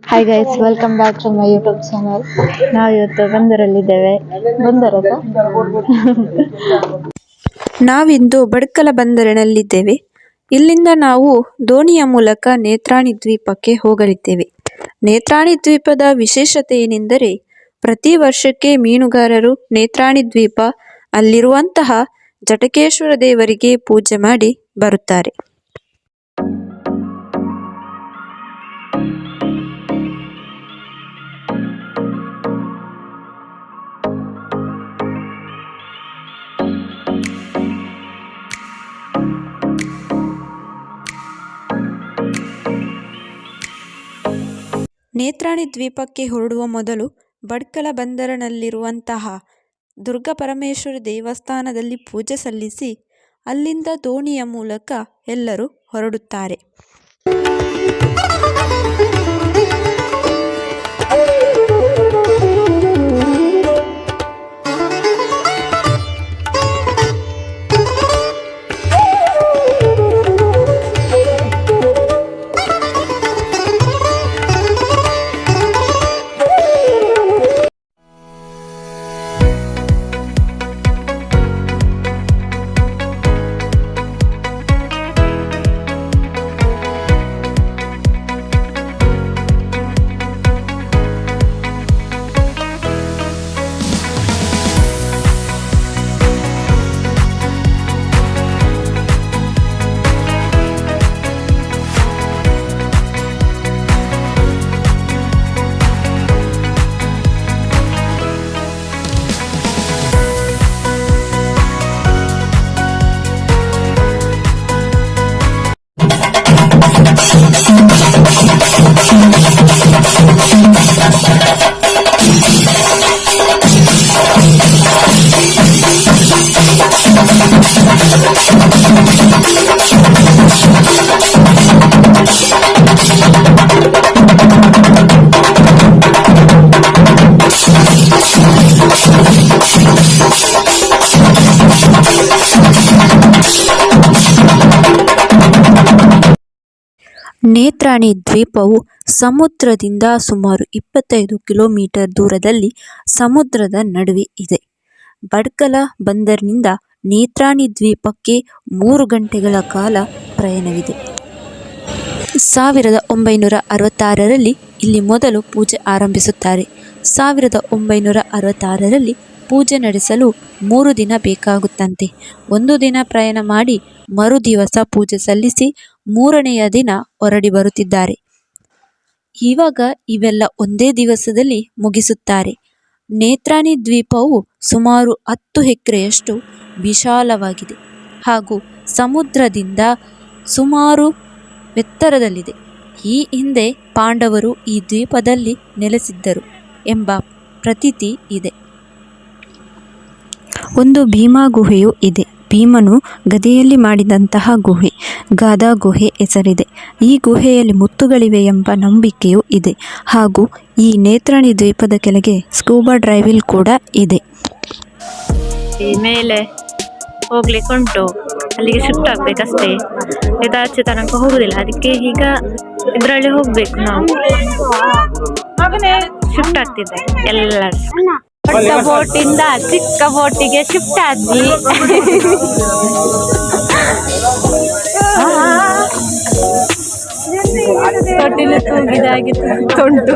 Hi guys, welcome back to my YouTube channel. ನಾವು ಇವತ್ತು ಬಂದರಲ್ಲಿದ್ದೇವೆ. ನಾವಿಂದು ಬಡ್ಕಲ ಬಂದರಿನಲ್ಲಿದ್ದೇವೆ. ಇಲ್ಲಿಂದ ನಾವು ದೋಣಿಯ ಮೂಲಕ ನೇತ್ರಾಣಿ ದ್ವೀಪಕ್ಕೆ ಹೋಗಲಿದ್ದೇವೆ. ನೇತ್ರಾಣಿ ದ್ವೀಪದ ವಿಶೇಷತೆ ಏನೆಂದರೆ, ಪ್ರತಿ ವರ್ಷಕ್ಕೆ ಮೀನುಗಾರರು ನೇತ್ರಾಣಿ ದ್ವೀಪ ಅಲ್ಲಿರುವಂತಹ ಜಟಕೇಶ್ವರ ದೇವರಿಗೆ ಪೂಜೆ ಮಾಡಿ ಬರುತ್ತಾರೆ. ನೇತ್ರಾಣಿ ದ್ವೀಪಕ್ಕೆ ಹೊರಡುವ ಮೊದಲು ಬಡ್ಕಲ ಬಂದರಿನಲ್ಲಿರುವಂತಹ ದುರ್ಗಾಪರಮೇಶ್ವರಿ ದೇವಸ್ಥಾನದಲ್ಲಿ ಪೂಜೆ ಸಲ್ಲಿಸಿ ಅಲ್ಲಿಂದ ದೋಣಿಯ ಮೂಲಕ ಎಲ್ಲರೂ ಹೊರಡುತ್ತಾರೆ. ನೇತ್ರಾಣಿ ದ್ವೀಪವು ಸಮುದ್ರದಿಂದ ಸುಮಾರು 25 ಕಿಲೋಮೀಟರ್ ದೂರದಲ್ಲಿ ಸಮುದ್ರದ ನಡುವೆ ಇದೆ. ಬಡ್ಕಲ ಬಂದರಿನಿಂದ ನೇತ್ರಾಣಿ ದ್ವೀಪಕ್ಕೆ 3 ಗಂಟೆಗಳ ಕಾಲ ಪ್ರಯಾಣವಿದೆ. 1966ರಲ್ಲಿ ಇಲ್ಲಿ ಮೊದಲು ಪೂಜೆ ಆರಂಭಿಸುತ್ತಾರೆ. 1966ರಲ್ಲಿ ಪೂಜೆ ನಡೆಸಲು 3 ದಿನ ಬೇಕಾಗುತ್ತಂತೆ. 1 ದಿನ ಪ್ರಯಾಣ ಮಾಡಿ ಮರುದಿವಸ ಪೂಜೆ ಸಲ್ಲಿಸಿ 3ನೆಯ ದಿನ ಹೊರಡಿ ಬರುತ್ತಿದ್ದಾರೆ. ಇವಾಗ ಇವೆಲ್ಲ ಒಂದೇ ದಿವಸದಲ್ಲಿ ಮುಗಿಸುತ್ತಾರೆ. ನೇತ್ರಾಣಿ ದ್ವೀಪವು ಸುಮಾರು 10 ಎಕರೆಯಷ್ಟು ವಿಶಾಲವಾಗಿದೆ ಹಾಗೂ ಸಮುದ್ರದಿಂದ ಸುಮಾರು ಎತ್ತರದಲ್ಲಿದೆ. ಈ ಹಿಂದೆ ಪಾಂಡವರು ಈ ದ್ವೀಪದಲ್ಲಿ ನೆಲೆಸಿದ್ದರು ಎಂಬ ಪ್ರತೀತಿ ಇದೆ. ಒಂದು ಭೀಮಾ ಗುಹೆಯೂ ಇದೆ. ಭೀಮನು ಗದೆಯಲ್ಲಿ ಮಾಡಿದಂತಹ ಗುಹೆ, ಗಾದಾ ಗುಹೆ ಹೆಸರಿದೆ. ಈ ಗುಹೆಯಲ್ಲಿ ಮುತ್ತುಗಳಿವೆ ಎಂಬ ನಂಬಿಕೆಯೂ ಇದೆ. ಹಾಗೂ ಈ ನೇತ್ರಾಣಿ ದ್ವೀಪದ ಕೆಳಗೆ ಸ್ಕೂಬಾ ಡ್ರೈವಿಂಗ್ ಕೂಡ ಇದೆ. ಮೇಲೆ ಹೋಗ್ಲಿಕ್ಕೆ ಉಂಟು, ಅಲ್ಲಿಗೆ ಶಿಫ್ಟ್ ಆಗ್ಬೇಕಷ್ಟೇ. ಇದಾಚೆ ತನಕ ಹೋಗುದಿಲ್ಲ, ಅದಕ್ಕೆ ಈಗ ಇದರಲ್ಲಿ ಹೋಗ್ಬೇಕು. ನಾವು ಶಿಫ್ಟ್ ಆಗ್ತಿದ್ದಾರೆ ಎಲ್ಲರೂ. ದೊಡ್ಡ ಬೋಟಿಂದ ಚಿಕ್ಕ ಬೋಟಿಗೆ ಶಿಫ್ಟ್ ಆದ್ವಿ. ತೊಟ್ಟಿಲು ತೂಗಿದಾಗಿತ್ತು ತೊಂಟು.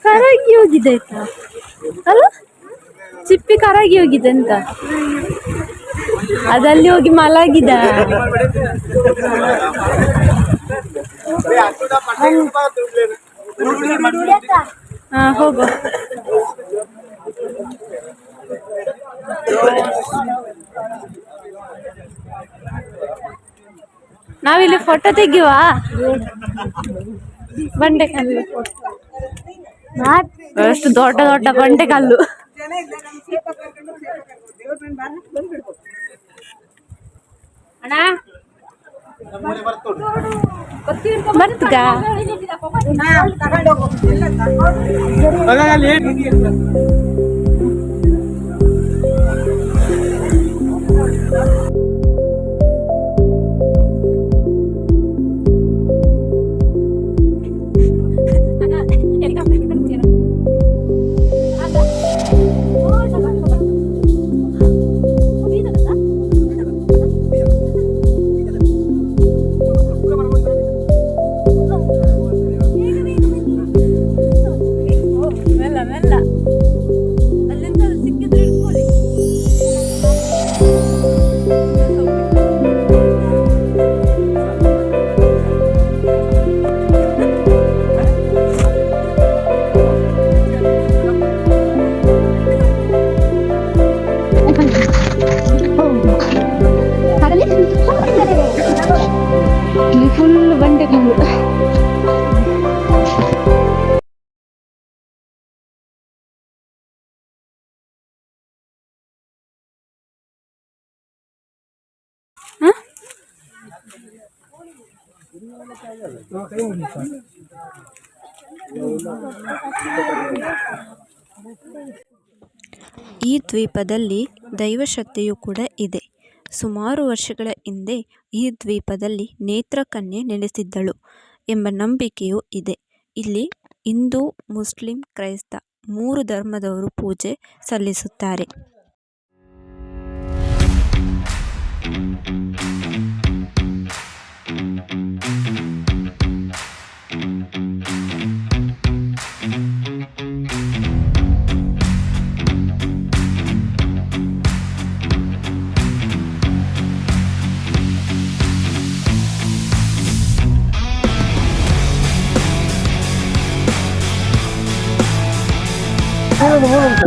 ಕರಗಿ ಹೋಗಿದೆ ಆಯ್ತಾ ಅಲ್ಲ, ಚಿಪ್ಪಿ ಕರಗಿ ಹೋಗಿದೆ ಅಂತ. ಅದಲ್ಲಿ ಹೋಗಿ ಮಲಗಿದ. ಹಾ ಹೋಗು. ನಾವಿಲ್ಲಿ ಫೋಟೋ ತೆಗಿಯುವ. ಬಂಡೆಕಲ್ಲು ಎಷ್ಟು ದೊಡ್ಡ ದೊಡ್ಡ ಬಂಡೆಕಲ್ಲು. ಅಣ್ಣ ಬರ್ತಗ ಫುಲ್ ಬಂಡೆಕಲ್ಲು. ಈ ದ್ವೀಪದಲ್ಲಿ ದೈವಶಕ್ತಿಯೂ ಕೂಡ ಇದೆ. ಸುಮಾರು ವರ್ಷಗಳ ಹಿಂದೆ ಈ ದ್ವೀಪದಲ್ಲಿ ನೇತ್ರಕನ್ಯೆ ನೆಲೆಸಿದ್ದಳು ಎಂಬ ನಂಬಿಕೆಯೂ ಇದೆ. ಇಲ್ಲಿ ಹಿಂದೂ, ಮುಸ್ಲಿಂ, ಕ್ರೈಸ್ತ 3 ಧರ್ಮದವರು ಪೂಜೆ ಸಲ್ಲಿಸುತ್ತಾರೆ.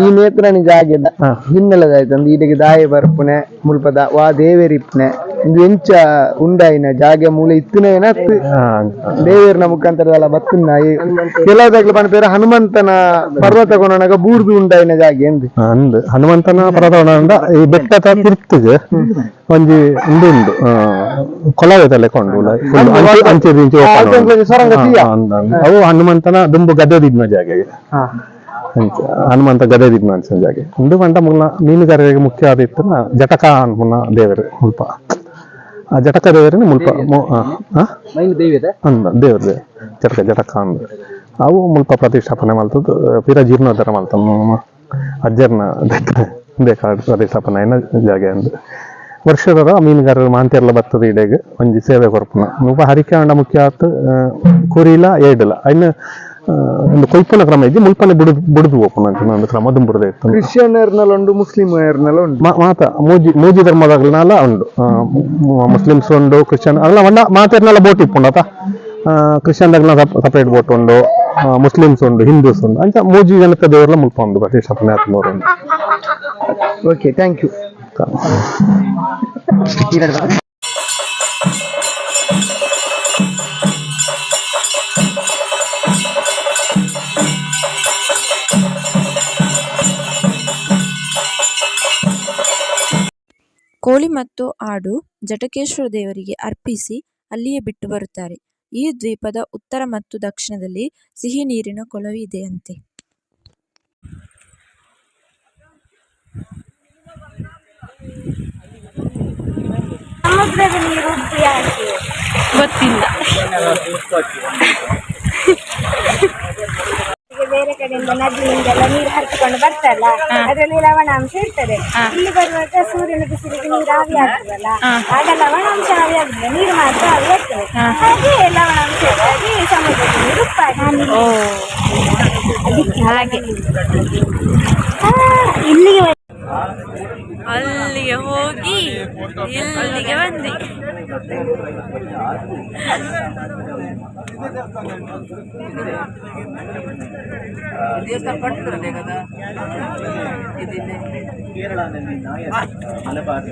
ಈ ನೇತ್ರಾಣಿ ಜಾಗೆದ ಹಿನ್ನೆಲೆದಾಯ್ತಂದು ಈಡೆಗೆ ದಾಯ ಬರ್ಪುನೆ ಮುಲ್ಪದ ವಾ ದೇವೇರಿಪ್ನೆ ಇದು ಎಂಚ ಉಂಡಾಯಿನ ಜಾಗೆ ಮೂಲೆ ಇತ್ತಿನ ದೇವೇರ್ನ ಮುಖಾಂತರದಲ್ಲ ಬತ್ತುನ್ನ ಕೆಲವದಾಗ್ಲು ಪಂಡ ಹನುಮಂತನ ಪರ್ವತ ಕೊನಗ ಬೂರ್ದು ಉಂಡಾಯಿನ ಜಾಗೆ ಎಂದು ಅಂದ್ ಹನುಮಂತನ ಪರ್ವತ ಈ ಬೆಟ್ಟದ ತಿರ್ತಿಗೆ ಒಂಜಿ ಉಂಡು ಕೊಳವೆದಲ್ಲೇ ಕೊಂಡು ಅಂಚೆ ಅವು ಹನುಮಂತನ ದುಂಬು ಗದ್ದೆದಿದ್ನ ಜಾಗೆಗೆ ಹನುಮಂತ ಗದೆದಿದ್ನ ಅನ್ಸಿನ ಜಾಗೆ ಉಂಡು ಪಂಡ ಮುನ್ನ ಮೀನುಗಾರರಿಗೆ ಮುಖ್ಯ ಆದಿತ್ತು ಜಟಕ ಅನ್ಪುನ ದೇವರು ಮುಲ್ಪ ಆ ಜಟಕ ದೇವರೇ ಮುಲ್ಪ ದೇವ್ರ ಜಟಕ ಅಂದ್ ಅವು ಮುಲ್ಪ ಪ್ರತಿಷ್ಠಾಪನೆ ಮಲ್ತದ್ದು ಪಿರ ಜೀರ್ಣೋದ್ಧಾರ ಮಲ್ತ ಅಜ್ಜರ್ನ ಪ್ರತಿಷ್ಠಾಪನೆ ಜಾಗೆ ಅಂದ್ ವರ್ಷದ ಮೀನುಗಾರರು ಮಾಂತಿಯರ್ಲ ಬರ್ತದ ಇಡೆಗೆ ಒಂಜಿ ಸೇವೆ ಕೊರ್ಪುನ ಮುಲ್ಪ ಹರಿಕೆ ಅಂಡ ಮುಖ್ಯ ಆತು ಕುರಿಲ ಏಡಲ ಅಯ್ನ ಒಂದು ಕೊಯ್ಪುನ ಕ್ರಮ ಇದ್ದು ಮುಲ್ಪನೆ ಬುಡುದು ಓಪನ್ ಅಂತ ಒಂದು ಕ್ರಮ ದುಂಬುರದ ಇತ್ತು. ಕ್ರಿಶ್ಚಿಯನ್ನರ್ನಲ್ಲ ಉಂಡು, ಮುಸ್ಲಿಮರ್ನಲ್ಲ ಉಂಡು. ಮಾತ ಮೂಜಿ ಧರ್ಮದಾಗಲನೆಲ್ಲ ಉಂಡು. ಮುಸ್ಲಿಮ್ಸ್ ಉಂಡು, ಕ್ರಿಶ್ಚಿಯನ್ ಅಲ್ಲ ಒಂದ ಮಾತೇರ್ನೆಲ್ಲ ಬೋಟ್ ಇಪ್ಪುಂಡತ. ಕ್ರಿಶ್ಚಿಯನ್ದಾಗಲ ಸಪರೇಟ್ ಬೋಟ್ ಉಂಡು, ಮುಸ್ಲಿಮ್ಸ್ ಉಂಡು, ಹಿಂದೂಸ್ ಉಂಡು ಅಂಚ ಮೂಜಿ ಜನತೆ ದೇವರೆಲ್ಲ ಮುಲ್ಪ ಉಂಡು ಪ್ರತಿಷ್ಠಾಪನೆ ಆತ್ಮೂರು ಉಂಡು. Okay, thank you. ಕೋಳಿ ಮತ್ತು ಆಡು ಜಟಕೇಶ್ವರ ದೇವರಿಗೆ ಅರ್ಪಿಸಿ ಅಲ್ಲಿಯೇ ಬಿಟ್ಟು ಬರುತ್ತಾರೆ. ಈ ದ್ವೀಪದ ಉತ್ತರ ಮತ್ತು ದಕ್ಷಿಣದಲ್ಲಿ ಸಿಹಿ ನೀರಿನ ಕೊಳವೆ ಇದೆಯಂತೆ. ಸಮುದ್ರದ ನೀರು ಗೊತ್ತಿಲ್ಲ. ಬೇರೆ ಕಡೆಯಿಂದ ನದಿಯಿಂದೆಲ್ಲ ನೀರು ಹರಿಸಿಕೊಂಡು ಬರ್ತಲ್ಲ, ಅದರಲ್ಲಿ ಲವಣಾಂಶ ಇರ್ತದೆ. ಇಲ್ಲಿ ಬರುವಾಗ ಸೂರ್ಯನ ಬಿಸಿಲಿಗೆ ನೀರು ಆವಿ ಆಗ್ತದಲ್ಲ, ಆಗ ಲವಣಾಂಶ ಆವಿ ಆಗುದಿಲ್ಲ, ನೀರು ಮಾತ್ರ ಆವಿ ಆಗ್ತದೆ. ಹಾಗೆ ಲವಣಾಂಶ ಆಗಿ ಸಮುದ್ರದ ನೀರು ಉಪ್ಪಾಗಿ ಹಾಗೆ ಇಲ್ಲಿಗೆ ಅಲ್ಲಿ ಅಲ್ಲಿಗೆ ಹೋಗಿ ಇಲ್ಲಿಗೆ ಬಂದ್ವಿ. ದೇವಸ್ಥಾನ ಕಟ್ಟಿದ್ರೆ కదా ఇది ಕೇರಳದಲ್ಲಿ ಮಲಬಾರ್